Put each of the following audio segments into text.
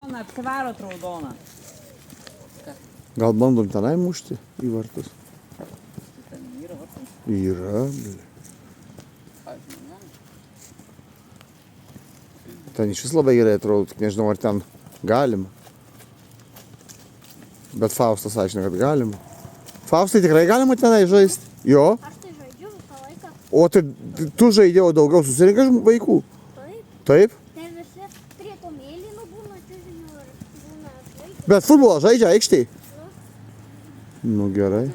Apsivarot raudoną. Gal bandom tenai mušti į vartus? Ten yra vartai. Yra, bili. Ten iš vis labai gerai atrodo, tik nežinau, ar ten galima. Bet Faustas aiškina, kad galima. Faustai, tikrai galima tenai žaisti? Jo? Aš tai žaidžiu visą laiką. O tai tu žaidėjau daugiau susirinkai vaikų? Taip. Taip? Ten visi prie to mėlyno būna čiužinių ir būna žaidžiu. Bet futbolą žaidžia aikštėj? Nu gerai.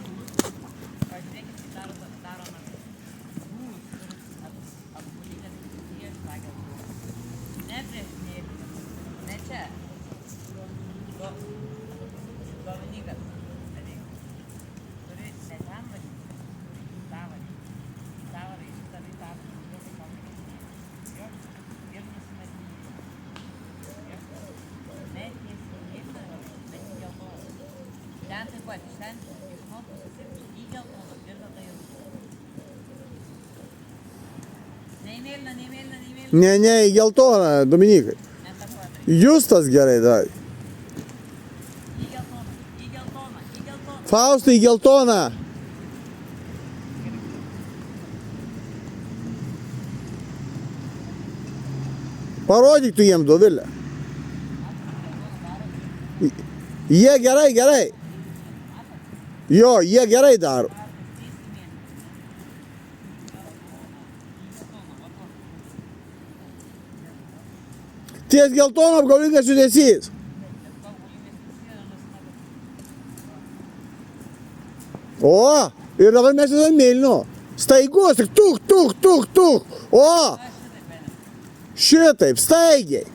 Pažiūrėkit, kaip daromas būs, kuris apgulykęs prieš pagal. Ne prieš mėlyną, ne čia. Dominykas, turi ne ten varyti, tą varyti. Tą varyti, šitą jo, ir nusimetinį. Ne tiesiai, bet į geltoną. Ten taip pat, iš ten išmokus į geltoną ir tada jau. Nei mėlyna, nei mėlyna, nei mėlyna. Ne, į geltoną, Dominikai. Ne tą kvadratą. Justas gerai darė. Į geltoną, į geltoną, į geltoną. Faustai, į geltoną. Parodyk tu jiem, Dovilė. Jie gerai. Jo, jie gerai daro. Ties geltono apgaulingas judesys. O, ir dabar mes esame mėlyno. Staigus, tik tuk. O, šitaip, staigiai.